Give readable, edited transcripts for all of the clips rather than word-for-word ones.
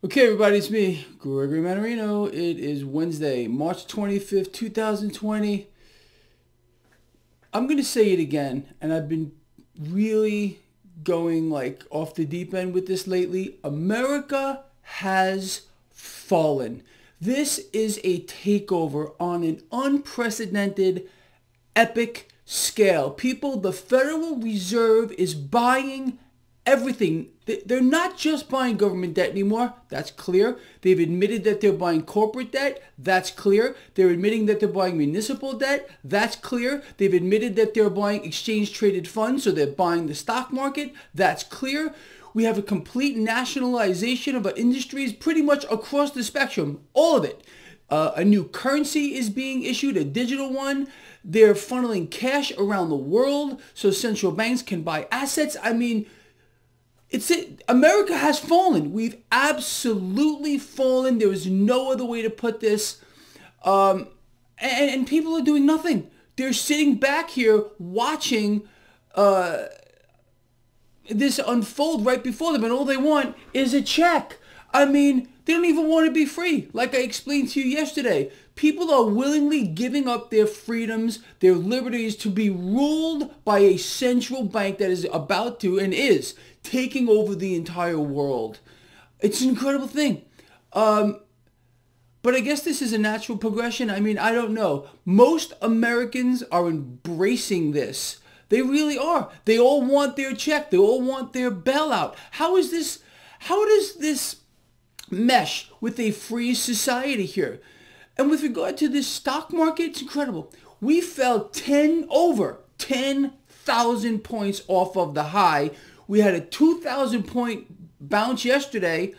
Okay, everybody, it's me, Gregory Mannarino. It is Wednesday, March 25th, 2020. I'm going to say it again, and I've been really going like off the deep end with this lately. America has fallen. This is a takeover on an unprecedented, epic scale. People, the Federal Reserve is buying everything. They're not just buying government debt anymore. That's clear. They've admitted that they're buying corporate debt. That's clear. They're admitting that they're buying municipal debt. That's clear. They've admitted that they're buying exchange-traded funds, so they're buying the stock market. That's clear. We have a complete nationalization of our industries pretty much across the spectrum. All of it. A new currency is being issued, a digital one. They're funneling cash around the world so central banks can buy assets. I mean, America has fallen. We've absolutely fallen. There is no other way to put this. And people are doing nothing. They're sitting back here watching this unfold right before them, and all they want is a check. I mean, they don't even want to be free. Like I explained to you yesterday, people are willingly giving up their freedoms, their liberties to be ruled by a central bank that is about to and is taking over the entire world. It's an incredible thing. But I guess this is a natural progression. I mean, I don't know. Most Americans are embracing this. They really are. They all want their check. They all want their bailout. How does this mesh with a free society here? And with regard to this stock market, it's incredible. We fell over 10,000 points off of the high. We had a 2,000 point bounce yesterday,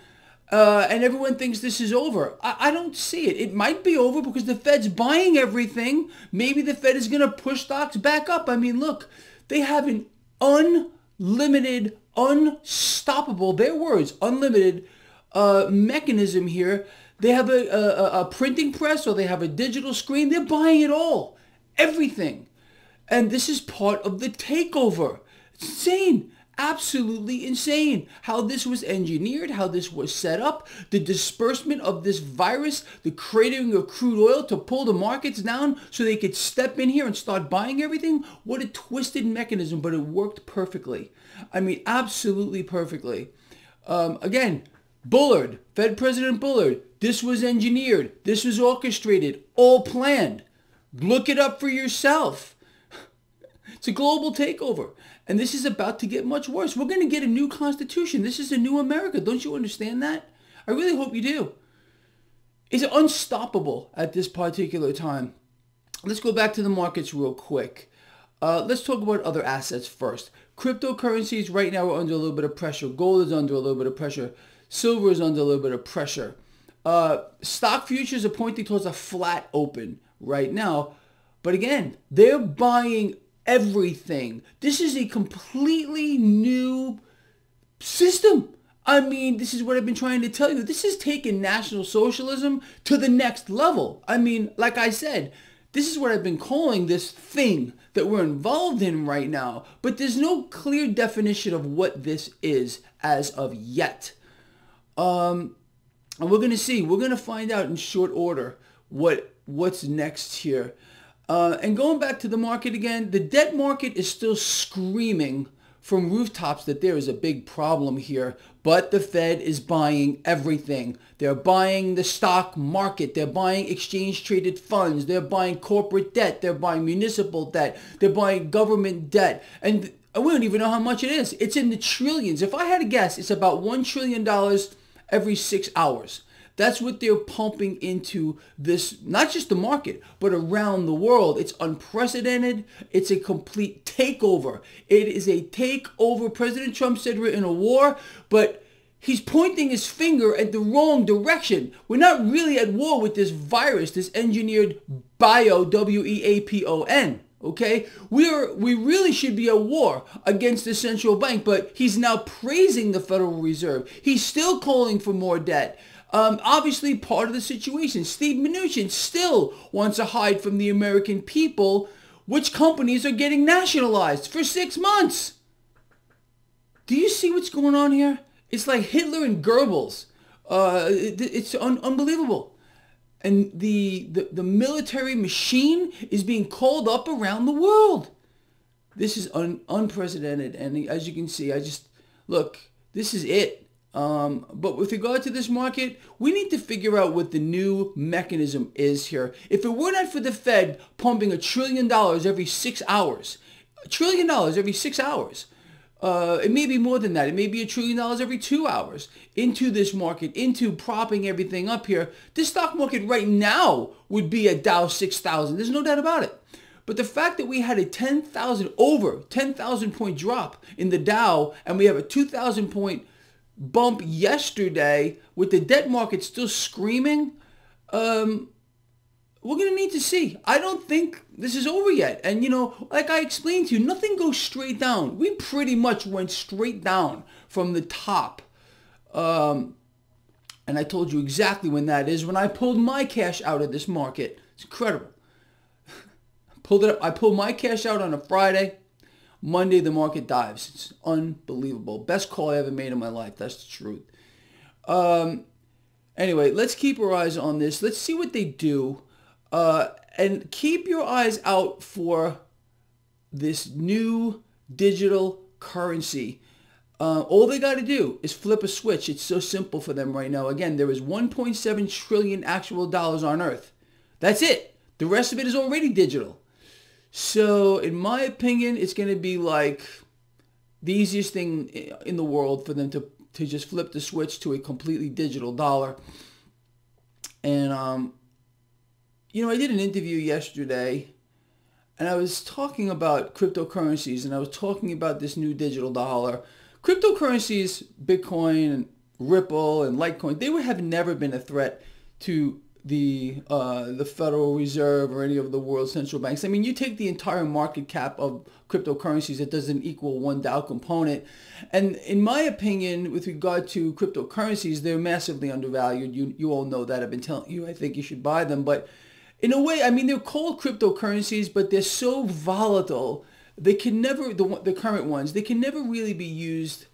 and everyone thinks this is over. I don't see it. It might be over because the Fed's buying everything. Maybe the Fed is going to push stocks back up. I mean, look, they have an unlimited, unstoppable, their words, unlimited mechanism here. They have a printing press, or they have a digital screen. They're buying it all, everything. And this is part of the takeover. It's insane. Absolutely insane how this was engineered, how this was set up, the disbursement of this virus, the creating of crude oil to pull the markets down so they could step in here and start buying everything. What a twisted mechanism, but it worked perfectly. I mean, absolutely perfectly. Again, Bullard, Fed President Bullard, this was engineered, this was orchestrated, all planned. Look it up for yourself. It's a global takeover. And this is about to get much worse. We're going to get a new constitution. This is a new America. Don't you understand that? I really hope you do. It's unstoppable at this particular time. Let's go back to the markets real quick. Let's talk about other assets first. Cryptocurrencies right now are under a little bit of pressure. Gold is under a little bit of pressure. Silver is under a little bit of pressure. Stock futures are pointing towards a flat open right now. But again, they're buying everything. This is a completely new system. I mean, this is what I've been trying to tell you. This has taken National Socialism to the next level. I mean, like I said, this is what I've been calling this thing that we're involved in right now. But there's no clear definition of what this is as of yet. And we're going to see. We're going to find out in short order what's next here. And going back to the market again, the debt market is still screaming from rooftops that there is a big problem here. But the Fed is buying everything. They're buying the stock market. They're buying exchange-traded funds. They're buying corporate debt. They're buying municipal debt. They're buying government debt. And we don't even know how much it is. It's in the trillions. If I had to guess, it's about $1 trillion every 6 hours. That's what they're pumping into this, not just the market, but around the world. It's unprecedented. It's a complete takeover. It is a takeover. President Trump said we're in a war, but he's pointing his finger at the wrong direction. We're not really at war with this virus, this engineered bio, W-E-A-P-O-N. Okay, we really should be at war against the central bank, but he's now praising the Federal Reserve. He's still calling for more debt. Obviously part of the situation. Steve Mnuchin still wants to hide from the American people which companies are getting nationalized for 6 months. Do you see what's going on here? It's like Hitler and Goebbels. It's unbelievable. And the military machine is being called up around the world. This is unprecedented. And as you can see, look, this is it. But with regard to this market, we need to figure out what the new mechanism is here. If it were not for the Fed pumping $1 trillion every 6 hours, $1 trillion every 6 hours, it may be more than that. It may be $1 trillion every 2 hours into this market, into propping everything up here. This stock market right now would be a Dow 6,000. There's no doubt about it. But the fact that we had a over 10,000 point drop in the Dow, and we have a 2,000 point bump yesterday with the debt market still screaming, we're going to need to see. I don't think this is over yet. And, like I explained to you, nothing goes straight down. We pretty much went straight down from the top. And I told you exactly when that is, when I pulled my cash out of this market. It's incredible. I pulled my cash out on a Friday. Monday, the market dives. It's unbelievable. Best call I ever made in my life. That's the truth. Anyway, let's keep our eyes on this. Let's see what they do. And keep your eyes out for this new digital currency. All they got to do is flip a switch. It's so simple for them right now. Again, there is 1.7 trillion actual dollars on Earth. That's it. The rest of it is already digital. So, in my opinion, it's going to be like the easiest thing in the world for them to just flip the switch to a completely digital dollar. And, I did an interview yesterday, and I was talking about cryptocurrencies, and I was talking about this new digital dollar. Cryptocurrencies, Bitcoin, and Ripple, and Litecoin, they have never been a threat to the Federal Reserve or any of the world central banks. I mean, you take the entire market cap of cryptocurrencies, it doesn't equal one Dow component. And in my opinion, with regard to cryptocurrencies, they're massively undervalued. You all know that. I've been telling you, I think you should buy them. But in a way, I mean, they're called cryptocurrencies, but they're so volatile. They can never, the current ones, they can never really be used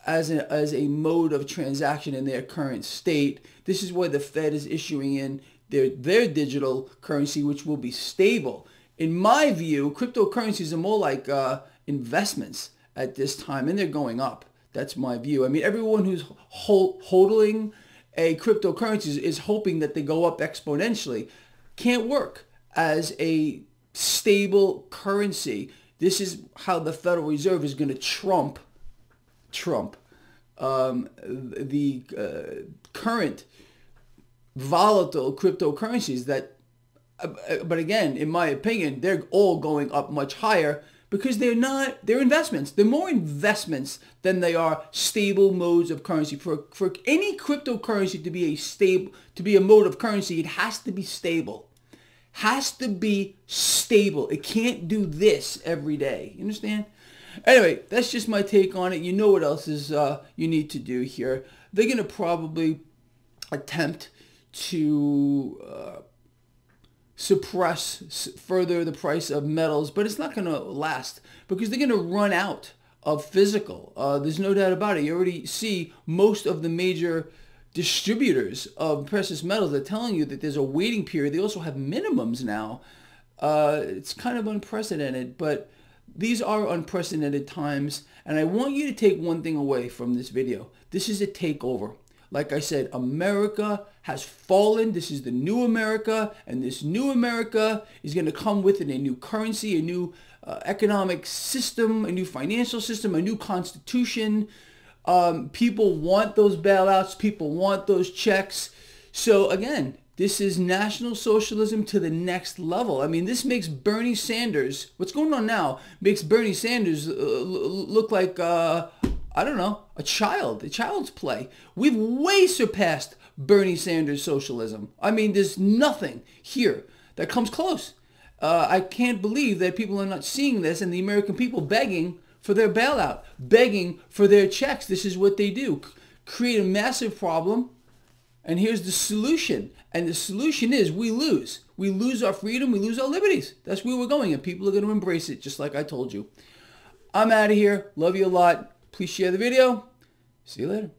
as a mode of transaction in their current state. This is why the Fed is issuing in their digital currency, which will be stable. In my view, cryptocurrencies are more like investments at this time, and they're going up. That's my view. I mean, everyone who's hodling a cryptocurrency is hoping that they go up exponentially. Can't work as a stable currency. This is how the Federal Reserve is going to trump the current volatile cryptocurrencies that, but again, in my opinion, they're all going up much higher because they're investments. They're more investments than they are stable modes of currency. For any cryptocurrency to be a mode of currency, it has to be stable. Has to be stable. It can't do this every day. You understand? Anyway, that's just my take on it. You know what else is you need to do here. They're going to probably attempt to suppress further the price of metals, but it's not going to last because they're going to run out of physical. There's no doubt about it. You already see most of the major distributors of precious metals are telling you that there's a waiting period. They also have minimums now. It's kind of unprecedented, but these are unprecedented times, and I want you to take one thing away from this video. This is a takeover. Like I said, America has fallen. This is the new America, and this new America is going to come with it a new currency, a new economic system, a new financial system, a new constitution. People want those bailouts. People want those checks. So again, this is National Socialism to the next level. I mean, this makes Bernie Sanders, what's going on now, makes Bernie Sanders look like, I don't know, a child's play. We've way surpassed Bernie Sanders socialism. I mean, there's nothing here that comes close. I can't believe that people are not seeing this and the American people begging for their bailout, begging for their checks. This is what they do. Create a massive problem. And here's the solution. And the solution is we lose. We lose our freedom. We lose our liberties. That's where we're going. And people are going to embrace it, just like I told you. I'm out of here. Love you a lot. Please share the video. See you later.